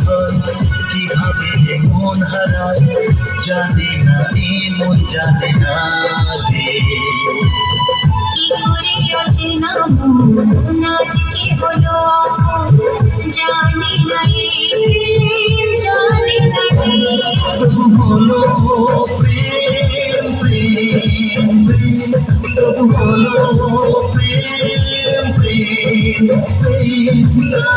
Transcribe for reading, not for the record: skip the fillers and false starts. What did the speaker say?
হয়, কিভাবে যে মন হারায় জানি না, এই মন জানে না যে কি করে অচেনা মন আজ কি হলো আপন, জানি না জানি না তবু হলো প্রেম প্রেম প্রেম, তবু হলো প্রেম প্রেম প্রেম।